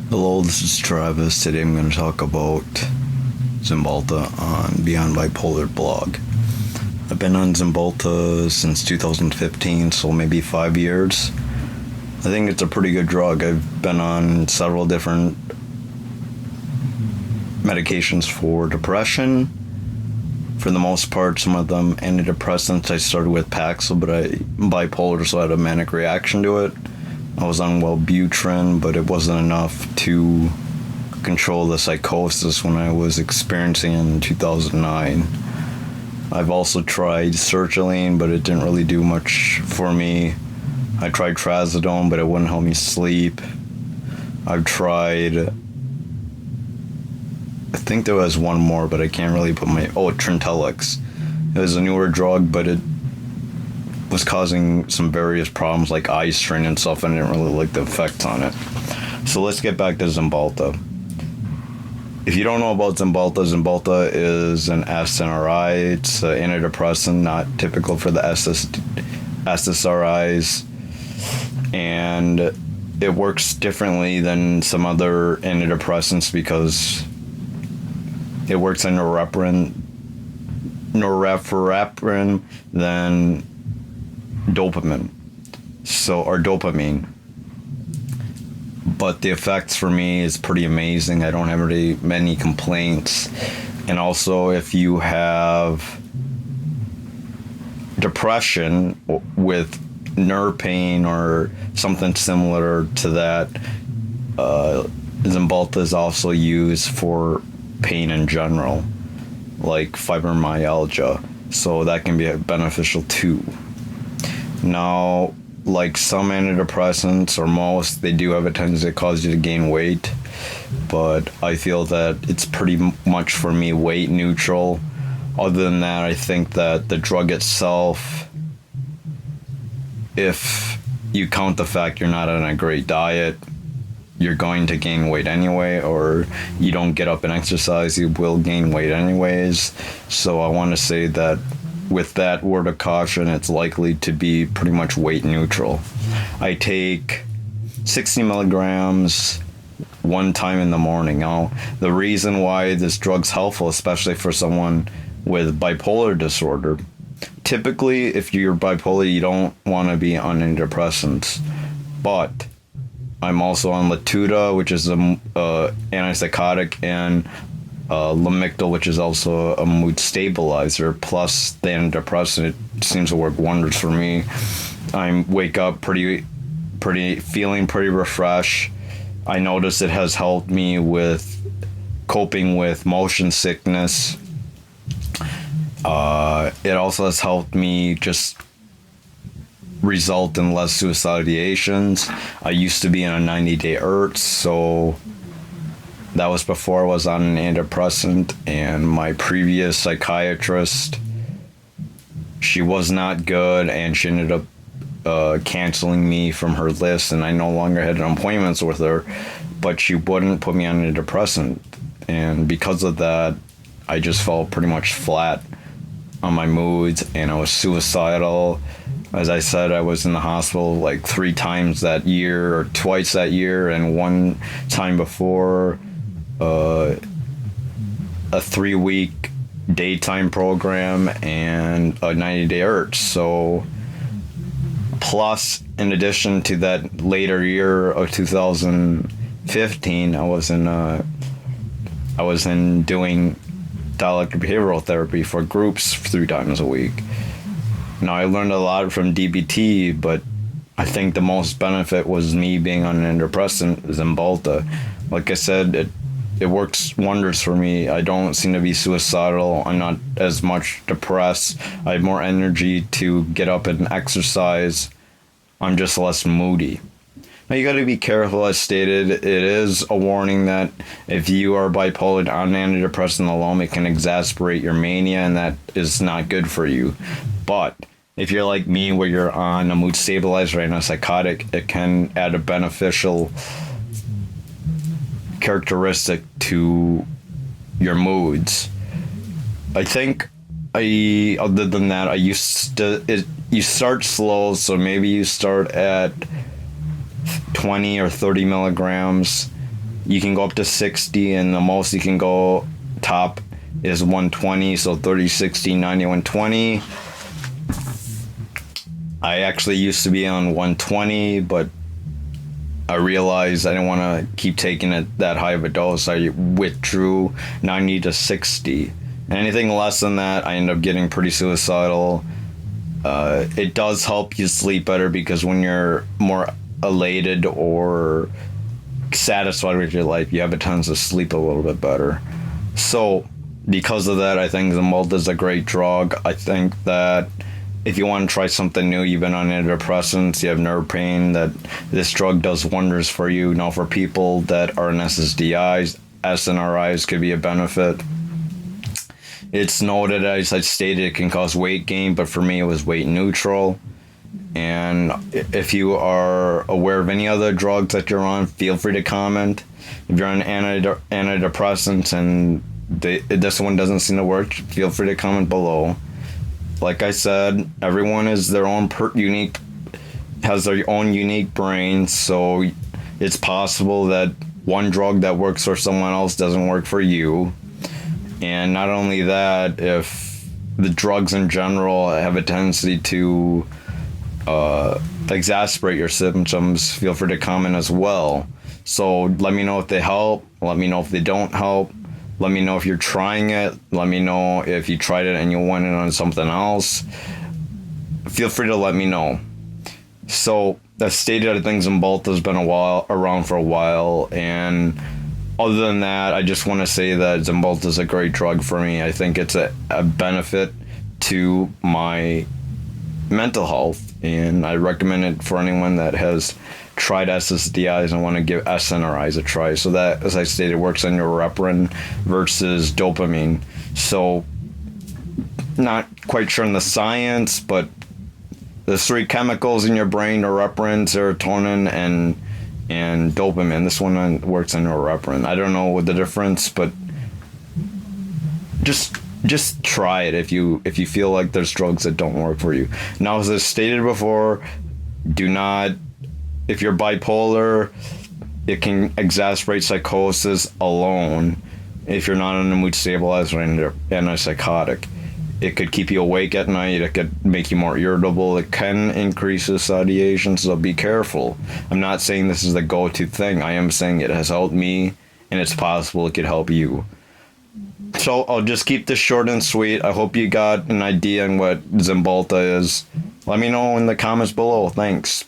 Hello, this is Travis. Today I'm going to talk about Cymbalta on Beyond Bipolar blog. I've been on Cymbalta since 2015, so maybe 5 years. I think it's a pretty good drug. I've been on several different medications for depression. For the most part, some of them antidepressants. I started with Paxil, but I'm bipolar, so I had a manic reaction to it. I was on Wellbutrin, but it wasn't enough to control the psychosis when I was experiencing it in 2009. I've also tried sertraline, but it didn't really do much for me. I tried trazodone, but it wouldn't help me sleep. I've tried, I think there was one more, but I can't really put Trintellix. It was a newer drug, but it was causing some various problems like eye strain and stuff, and I didn't really like the effects on it. So let's get back to Cymbalta. If you don't know about Cymbalta is an SNRI. It's an antidepressant, not typical for the SSRIs, and it works differently than some other antidepressants because it works in norepinephrine than dopamine, or dopamine. But the effects for me is pretty amazing. I don't have really many complaints. And also, if you have depression with nerve pain or something similar to that, Cymbalta is also used for pain in general, like fibromyalgia. So that can be beneficial too. Now, like some antidepressants, or most, they do have a tendency to cause you to gain weight, but I feel that it's pretty much, for me, weight neutral. Other than that, I think that the drug itself, if you count the fact you're not on a great diet, you're going to gain weight anyway, or you don't get up and exercise, you will gain weight anyways. So I want to say that with that word of caution, it's likely to be pretty much weight neutral. I take 60 milligrams one time in the morning. Now, the reason why this drug's helpful, especially for someone with bipolar disorder, typically if you're bipolar, you don't want to be on antidepressants. But I'm also on Latuda, which is an antipsychotic, and Lamictal, which is also a mood stabilizer, plus the antidepressant. It seems to work wonders for me. I wake up feeling pretty refreshed. I notice it has helped me with coping with motion sickness. It also has helped me just result in less suicidal ideations. I used to be in a 90-day IRT, so that was before I was on an antidepressant, and my previous psychiatrist, she was not good, and she ended up canceling me from her list, and I no longer had appointments with her, but she wouldn't put me on an antidepressant, and because of that, I just felt pretty much flat on my moods, and I was suicidal. As I said, I was in the hospital like 3 times that year, or twice that year, and one time before a 3-week daytime program and a 90-day IRT. So, plus, in addition to that later year of 2015, I was in doing dialectic behavioral therapy for groups 3 times a week. Now, I learned a lot from DBT, but I think the most benefit was me being on an antidepressant, Cymbalta. Like I said, it works wonders for me. I don't seem to be suicidal. I'm not as much depressed. I have more energy to get up and exercise. I'm just less moody. Now, you got to be careful. As stated, it is a warning that if you are bipolar on antidepressant alone, it can exacerbate your mania, and that is not good for you. But if you're like me, where you're on a mood stabilizer and a psychotic, it can add a beneficial characteristic to your moods. I think other than that, you start slow, so maybe you start at 20 or 30 milligrams You can go up to 60, and the most you can go top is 120. So 30, 60, 90, 120. I actually used to be on 120, but I realized I didn't want to keep taking it that high of a dose. I withdrew 90 to 60. Anything less than that, I end up getting pretty suicidal. It does help you sleep better because when you're more elated or satisfied with your life, you have a tendency to sleep a little bit better. So because of that, I think Cymbalta is a great drug. I think that if you want to try something new, you've been on antidepressants, you have nerve pain, that this drug does wonders for you. Now, for people that are in SSDIs, SNRIs could be a benefit. It's noted, as I stated, it can cause weight gain, but for me, it was weight neutral. And if you are aware of any other drugs that you're on, feel free to comment. If you're on antidepressants and this one doesn't seem to work, feel free to comment below. Like I said, everyone is their own has their own unique brain, so it's possible that one drug that works for someone else doesn't work for you. And not only that, if the drugs in general have a tendency to exacerbate your symptoms, feel free to comment as well. So let me know if they help, let me know if they don't help. Let me know if you're trying it. Let me know if you tried it and you went in on something else. Feel free to let me know. So, as stated, I think Cymbalta has been around for a while. And other than that, I just want to say that Cymbalta is a great drug for me. I think it's a benefit to my mental health. And I recommend it for anyone that has tried SSDIs and want to give SNRIs a try. So that, as I stated, works on norepinephrine versus dopamine. So not quite sure on the science, but the three chemicals in your brain, norepinephrine, serotonin, and dopamine. This one works on norepinephrine. I don't know what the difference, but just try it if you feel like there's drugs that don't work for you. Now, as I stated before, if you're bipolar, it can exacerbate psychosis alone. If you're not on a mood stabilizer or antipsychotic, it could keep you awake at night. It could make you more irritable. It can increase ideation, so be careful. I'm not saying this is the go-to thing. I am saying it has helped me, and it's possible it could help you. So I'll just keep this short and sweet. I hope you got an idea on what Cymbalta is. Let me know in the comments below. Thanks.